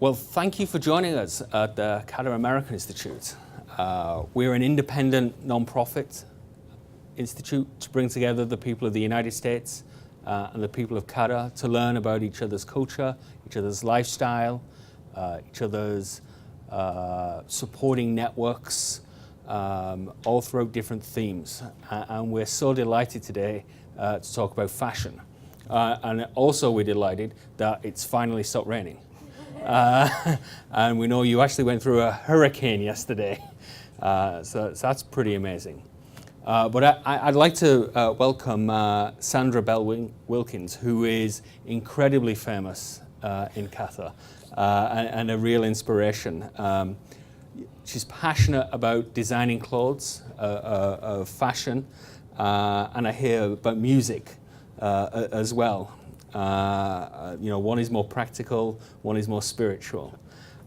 Well, thank you for joining us at the Qatar-America Institute. We're an independent non-profit institute to bring together the people of the United States and the people of Qatar to learn about each other's culture, each other's lifestyle, each other's supporting networks, all throughout different themes. And we're so delighted today to talk about fashion. And also we're delighted that it's finally stopped raining. And we know you actually went through a hurricane yesterday, so that's pretty amazing. But I'd like to welcome Sandra Bell Wilkins, who is incredibly famous in Qatar and a real inspiration. She's passionate about designing clothes, fashion, and I hear about music as well. One is more practical, one is more spiritual.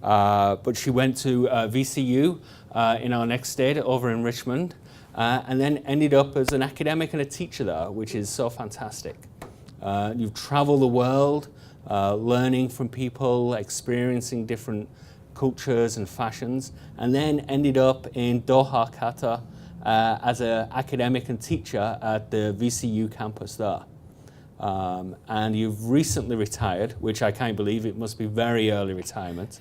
But she went to VCU in our next state over in Richmond, and then ended up as an academic and a teacher there, which is so fantastic. You've traveled the world, learning from people, experiencing different cultures and fashions, and then ended up in Doha, Qatar, as an academic and teacher at the VCU campus there. And you've recently retired, which I can't believe. It must be very early retirement.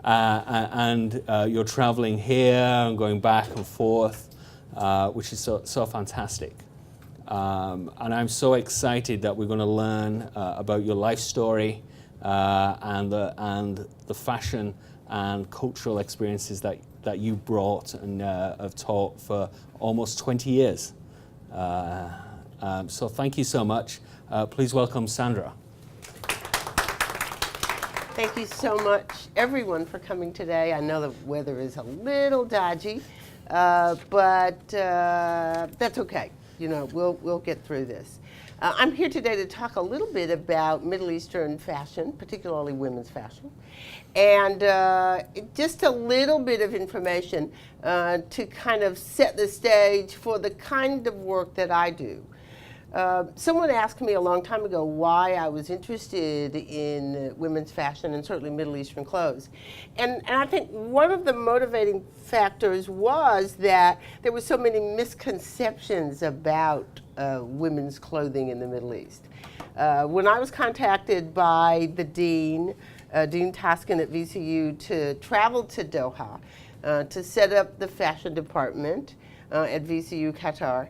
And you're traveling here and going back and forth, which is so fantastic. And I'm so excited that we're going to learn about your life story and the fashion and cultural experiences that you brought and have taught for almost 20 years. So thank you so much. Please welcome Sandra. Thank you so much, everyone, for coming today. I know the weather is a little dodgy, but that's okay. You know, we'll get through this. I'm here today to talk a little bit about Middle Eastern fashion, particularly women's fashion, and just a little bit of information to kind of set the stage for the kind of work that I do. Someone asked me a long time ago why I was interested in women's fashion and certainly Middle Eastern clothes. And I think one of the motivating factors was that there were so many misconceptions about women's clothing in the Middle East. When I was contacted by the Dean Taskin at VCU to travel to Doha to set up the fashion department at VCUQatar,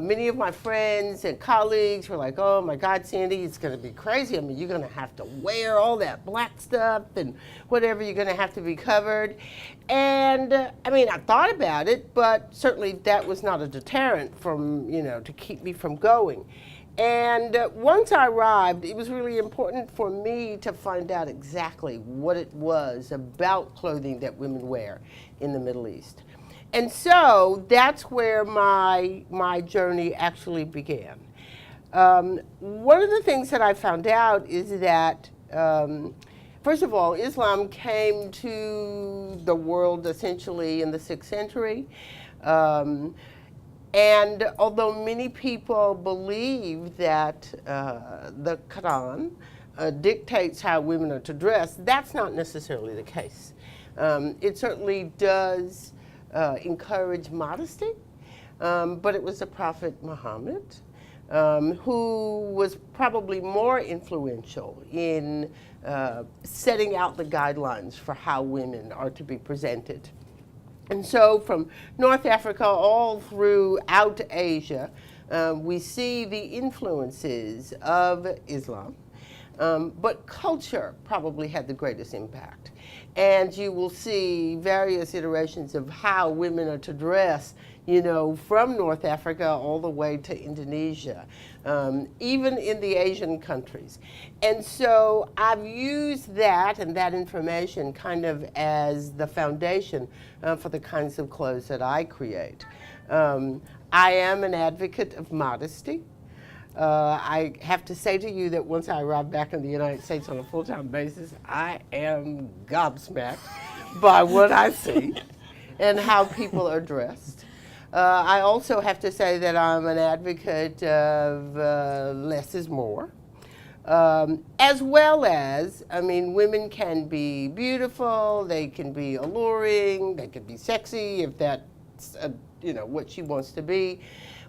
many of my friends and colleagues were like, oh my God, Sandy, it's going to be crazy. I mean, you're going to have to wear all that black stuff and whatever, you're going to have to be covered. And I mean, I thought about it, but certainly that was not a deterrent from, to keep me from going. And once I arrived, it was really important for me to find out exactly what it was about clothing that women wear in the Middle East. And so that's where my journey actually began. One of the things that I found out is that, first of all, Islam came to the world essentially in the 6th century. And although many people believe that the Quran dictates how women are to dress, that's not necessarily the case. It certainly does encourage modesty, but it was the Prophet Muhammad who was probably more influential in setting out the guidelines for how women are to be presented. And so from North Africa all throughout Asia, we see the influences of Islam, but culture probably had the greatest impact. And you will see various iterations of how women are to dress, from North Africa all the way to Indonesia, even in the Asian countries. And so I've used that and that information kind of as the foundation for the kinds of clothes that I create. I am an advocate of modesty. I have to say to you that once I arrive back in the United States on a full-time basis, I am gobsmacked by what I see and how people are dressed. I also have to say that I'm an advocate of less is more. As well as, I mean, women can be beautiful, they can be alluring, they can be sexy if that's, you know, what she wants to be,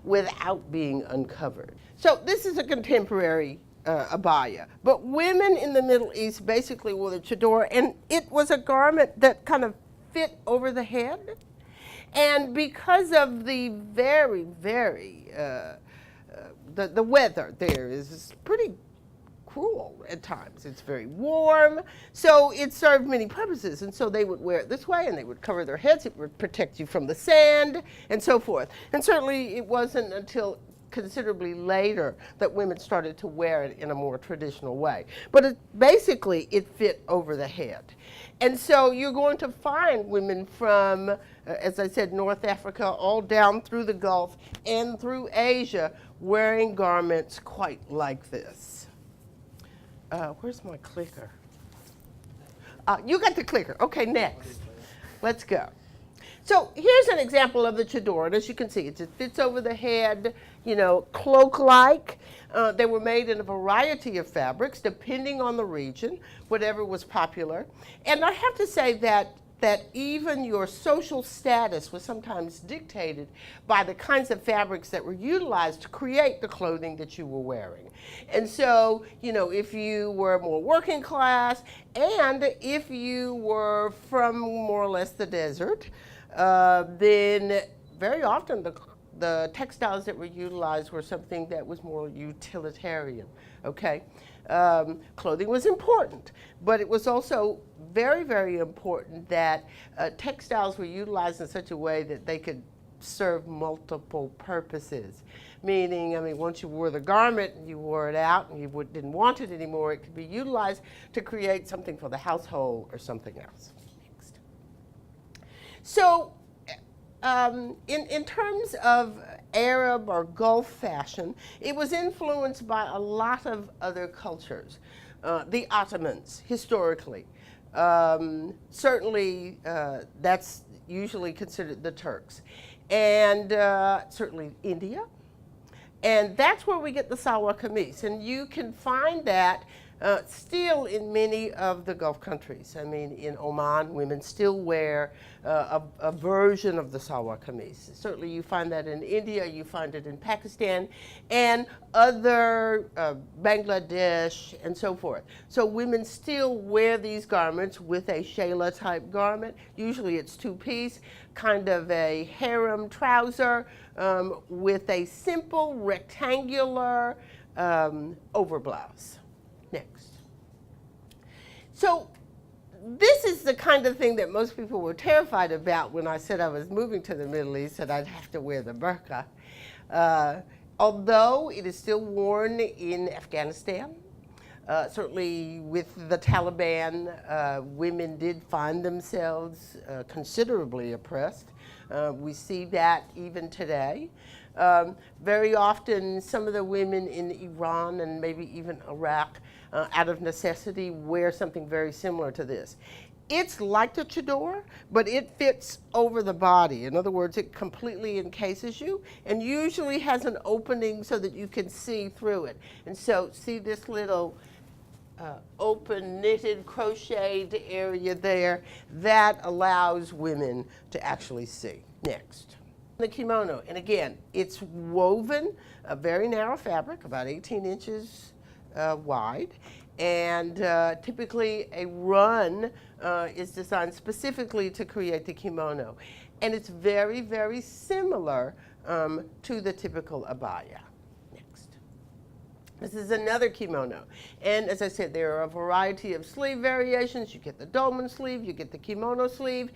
without being uncovered. So this is a contemporary abaya. But women in the Middle East basically wore the chador, and it was a garment that kind of fit over the head. And because of the very, very, the weather there is pretty cruel at times. It's very warm, so it served many purposes. And so they would wear it this way, and they would cover their heads. It would protect you from the sand, and so forth. And certainly it wasn't until considerably later that women started to wear it in a more traditional way. But basically, it fit over the head. And so you're going to find women from, as I said, North Africa, all down through the Gulf and through Asia, wearing garments quite like this. Where's my clicker? You got the clicker. Okay, next. Let's go. So here's an example of the chador, and as you can see, it just fits over the head, you know, cloak-like. They were made in a variety of fabrics, depending on the region, whatever was popular. And I have to say that even your social status was sometimes dictated by the kinds of fabrics that were utilized to create the clothing that you were wearing. And so, you know, if you were more working class, and if you were from more or less the desert, then very often the textiles that were utilized were something that was more utilitarian, okay? Clothing was important, but it was also very, very important that textiles were utilized in such a way that they could serve multiple purposes. Meaning, I mean, once you wore the garment and you wore it out and you didn't want it anymore, it could be utilized to create something for the household or something else. Next. So, in terms of Arab or Gulf fashion, it was influenced by a lot of other cultures. The Ottomans, historically. Certainly, that's usually considered the Turks. And certainly India. And that's where we get the salwar kameez. And you can find that still in many of the Gulf countries. I mean, in Oman, women still wear a version of the salwar kameez. Certainly you find that in India, you find it in Pakistan, and other Bangladesh, and so forth. So women still wear these garments with a shayla type garment. Usually it's two-piece, kind of a harem trouser with a simple rectangular overblouse. Next. So this is the kind of thing that most people were terrified about when I said I was moving to the Middle East, that I'd have to wear the burqa. Although it is still worn in Afghanistan, certainly with the Taliban, women did find themselves considerably oppressed. We see that even today. Very often, some of the women in Iran and maybe even Iraq, out of necessity, wear something very similar to this. It's like the chador, but it fits over the body. In other words, it completely encases you and usually has an opening so that you can see through it. And so, see this little open, knitted, crocheted area there? That allows women to actually see. Next. The kimono, and again, it's woven, a very narrow fabric, about 18 inches wide, and typically a run is designed specifically to create the kimono. And it's very, very similar to the typical abaya. Next. This is another kimono. And as I said, there are a variety of sleeve variations. You get the dolman sleeve, you get the kimono sleeve.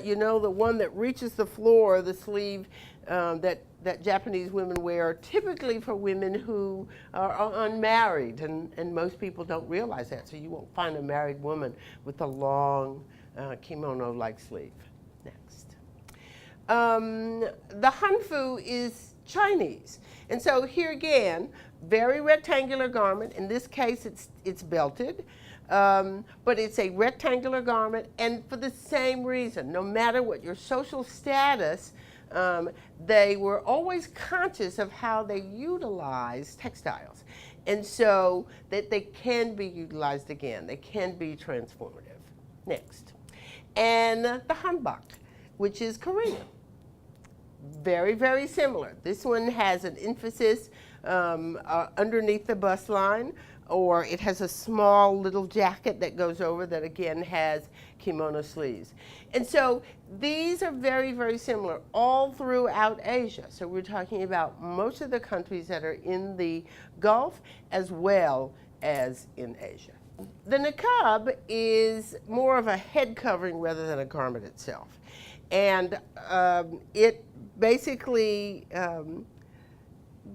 You know, the one that reaches the floor, the sleeve that Japanese women wear, typically for women who are unmarried, and most people don't realize that. So you won't find a married woman with a long kimono-like sleeve. Next. The hanfu is Chinese. And so here again, very rectangular garment. In this case, it's belted, but it's a rectangular garment, and for the same reason, no matter what your social status, they were always conscious of how they utilize textiles. And so that they can be utilized again. They can be transformative. Next. And the hanbok, which is Korean. Very, very similar. This one has an emphasis underneath the bust line, or it has a small little jacket that goes over that again has kimono sleeves. And so these are very, very similar all throughout Asia. So we're talking about most of the countries that are in the Gulf as well as in Asia. The niqab is more of a head covering rather than a garment itself. And it basically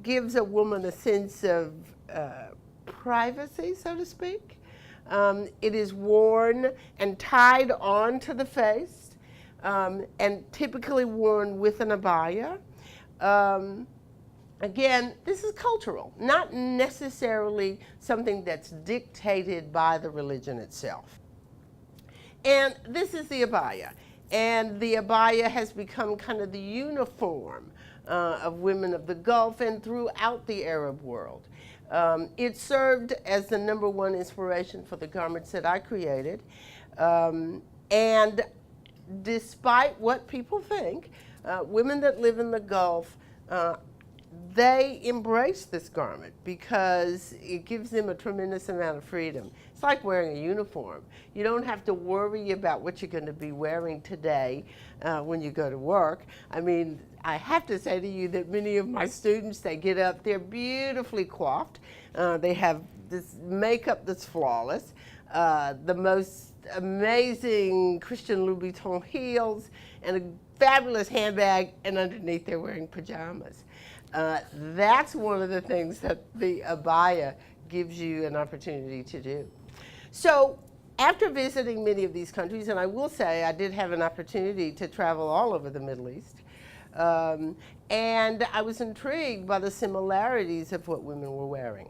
gives a woman a sense of privacy, so to speak. It is worn and tied onto the face, and typically worn with an abaya. Again, this is cultural, not necessarily something that's dictated by the religion itself. And this is the abaya. And the abaya has become kind of the uniform of women of the Gulf and throughout the Arab world. It served as the #1 inspiration for the garments that I created. And despite what people think, women that live in the Gulf, they embrace this garment because it gives them a tremendous amount of freedom. It's like wearing a uniform. You don't have to worry about what you're going to be wearing today when you go to work. I mean, I have to say to you that many of my students, they get up, they're beautifully coiffed. They have this makeup that's flawless, the most amazing Christian Louboutin heels, and a fabulous handbag, and underneath they're wearing pajamas. That's one of the things that the abaya gives you an opportunity to do. So after visiting many of these countries, and I will say I did have an opportunity to travel all over the Middle East, and I was intrigued by the similarities of what women were wearing.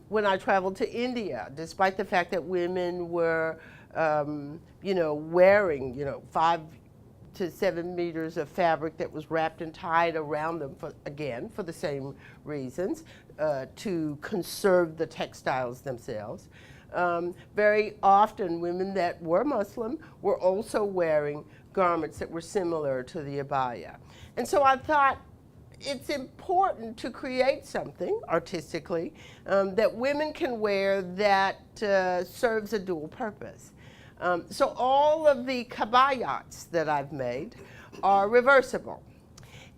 When I traveled to India, despite the fact that women were, wearing, 5 to 7 meters of fabric that was wrapped and tied around them, for the same reasons, to conserve the textiles themselves. Very often women that were Muslim were also wearing garments that were similar to the abaya. And so I thought it's important to create something artistically that women can wear that serves a dual purpose. So all of the kabayats that I've made are reversible.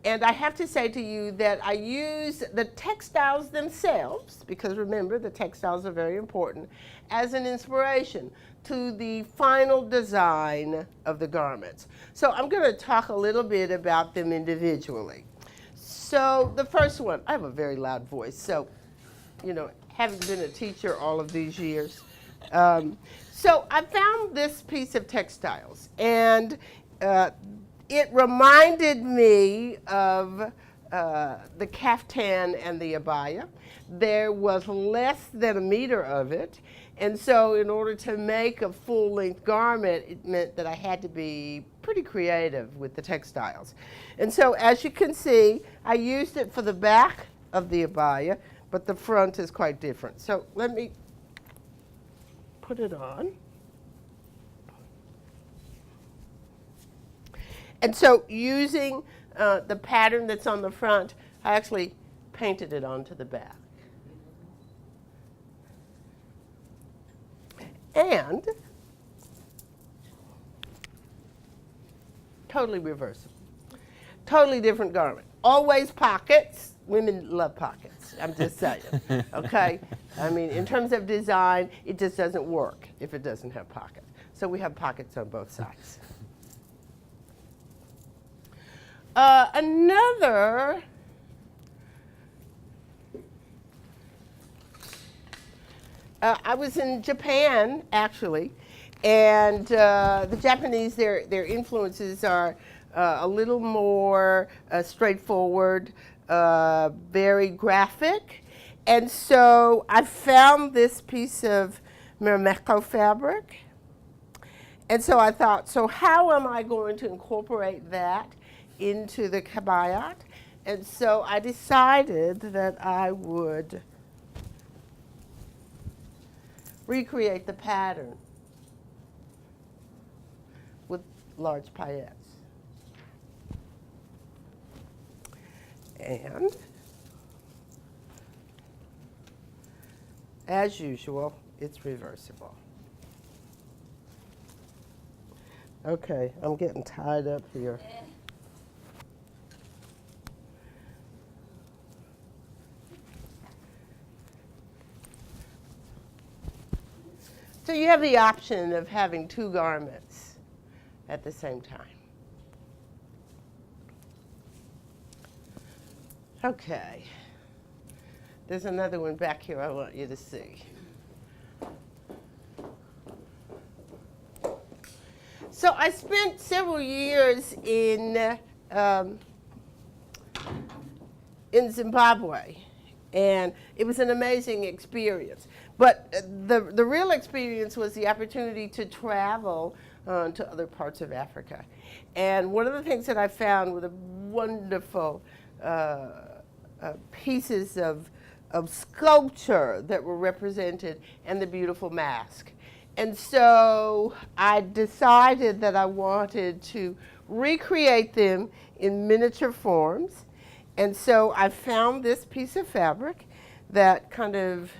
And I have to say to you that I use the textiles themselves, because remember, the textiles are very important, as an inspiration to the final design of the garments. So I'm going to talk a little bit about them individually. So the first one, I have a very loud voice, so, having been a teacher all of these years. So I found this piece of textiles, and it reminded me of the kaftan and the abaya. There was less than 1 meter of it, and so in order to make a full-length garment, it meant that I had to be pretty creative with the textiles. And so as you can see, I used it for the back of the abaya, but the front is quite different. So let me put it on. And so using the pattern that's on the front, I actually painted it onto the back. And totally reversible. Totally different garment. Always pockets. Women love pockets, I'm just saying, okay? I mean, in terms of design, it just doesn't work if it doesn't have pockets. So we have pockets on both sides. Another I was in Japan, actually, and the Japanese, their influences are a little more straightforward, very graphic. And so I found this piece of Mermeco fabric. And so I thought, so how am I going to incorporate that into the Abaya. And so I decided that I would recreate the pattern with large paillettes. And as usual, it's reversible. Okay, I'm getting tied up here. So you have the option of having two garments at the same time. Okay. There's another one back here I want you to see. So I spent several years in Zimbabwe, and it was an amazing experience. But the real experience was the opportunity to travel to other parts of Africa. And one of the things that I found were the wonderful pieces of sculpture that were represented and the beautiful mask. And so I decided that I wanted to recreate them in miniature forms. And so I found this piece of fabric that kind of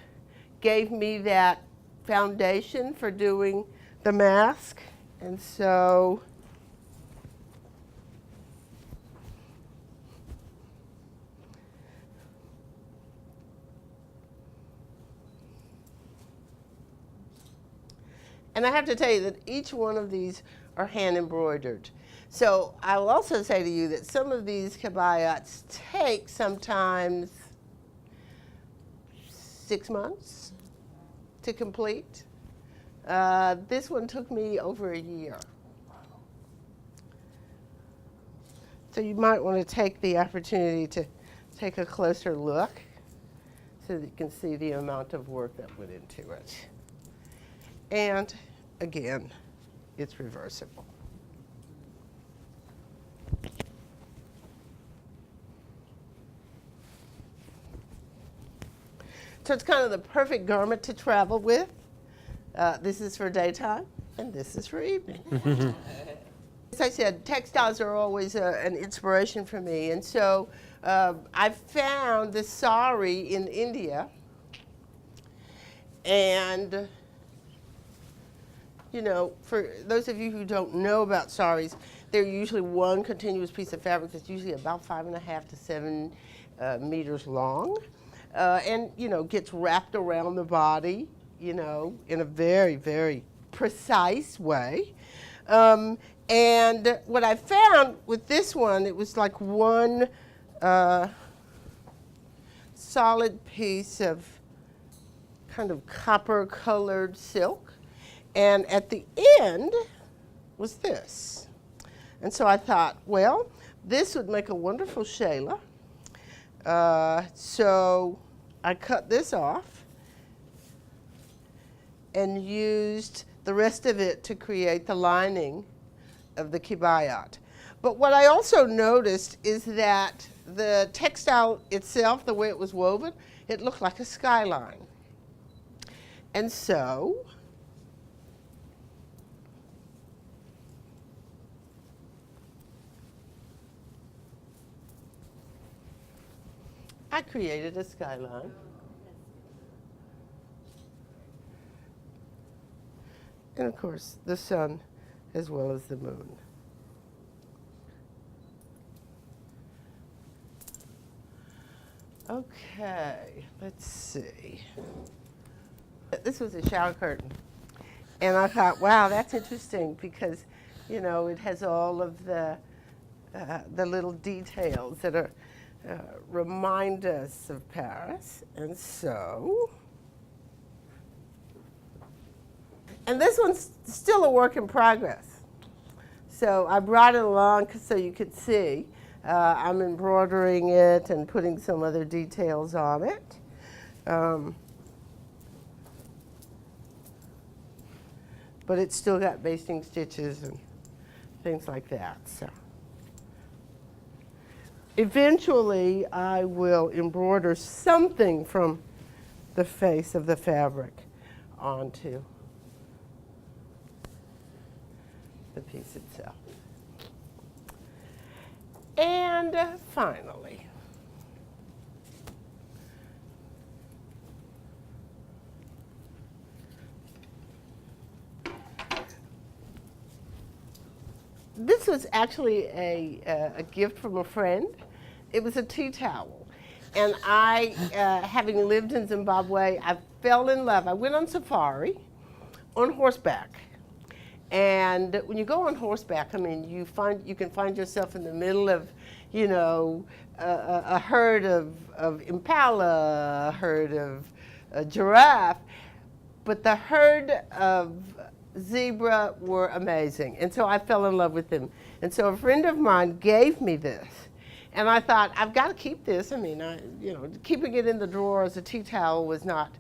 gave me that foundation for doing the mask. And so and I have to tell you that each one of these are hand embroidered. So I will also say to you that some of these kabayats take sometimes 6 months to complete. This one took me over a year. So you might want to take the opportunity to take a closer look so that you can see the amount of work that went into it. And again, it's reversible. So it's kind of the perfect garment to travel with. This is for daytime, and this is for evening. As I said, textiles are always an inspiration for me. And so I found this sari in India. And you know, for those of you who don't know about saris, they're usually one continuous piece of fabric that's usually about 5.5 to 7 meters long. And, you know, gets wrapped around the body, you know, in a very, very precise way. And what I found with this one, it was like one solid piece of kind of copper-colored silk. And at the end was this. And so I thought, well, this would make a wonderful shayla. So I cut this off and used the rest of it to create the lining of the kibayat. But what I also noticed is that the textile itself, the way it was woven, it looked like a skyline. And so I created a skyline. And of course, the sun as well as the moon. Okay, let's see. This was a shower curtain. And I thought, wow, that's interesting because, you know, it has all of the little details that are remind us of Paris. And so, and this one's still a work in progress. So I brought it along so you could see. I'm embroidering it and putting some other details on it. But it's still got basting stitches and things like that. So. eventually I will embroider something from the face of the fabric onto the piece itself. And finally, this was actually a gift from a friend. It was a tea towel. And I, having lived in Zimbabwe, I fell in love. I went on safari on horseback. And when you go on horseback, I mean, you can find yourself in the middle of, you know, a herd of impala, a herd of giraffe, but the herd of zebra were amazing. And so I fell in love with them. And so a friend of mine gave me this. And I thought, I've got to keep this. I mean, you know, keeping it in the drawer as a tea towel was not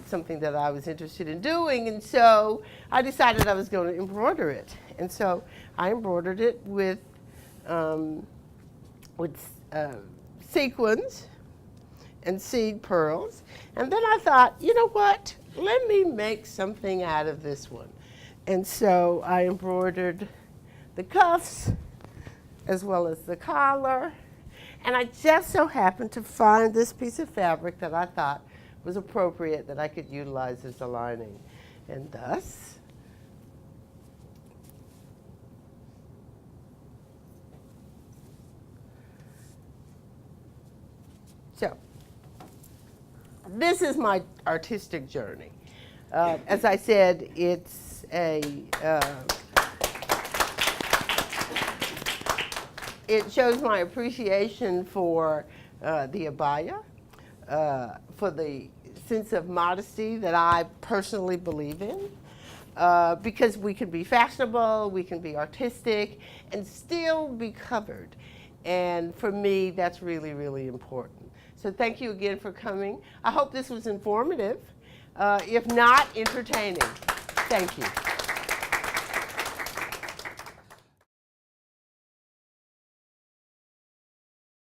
something that I was interested in doing. And so I decided I was going to embroider it. And so I embroidered it with sequins and seed pearls. And then I thought, you know what? Let me make something out of this one. And so I embroidered the cuffs as well as the collar. And I just so happened to find this piece of fabric that I thought was appropriate that I could utilize as a lining. And thus, so this is my artistic journey. As I said, it's it shows my appreciation for the abaya, for the sense of modesty that I personally believe in, because we can be fashionable, we can be artistic, and still be covered. And for me, that's really, really important. So thank you again for coming. I hope this was informative, if not entertaining. Thank you.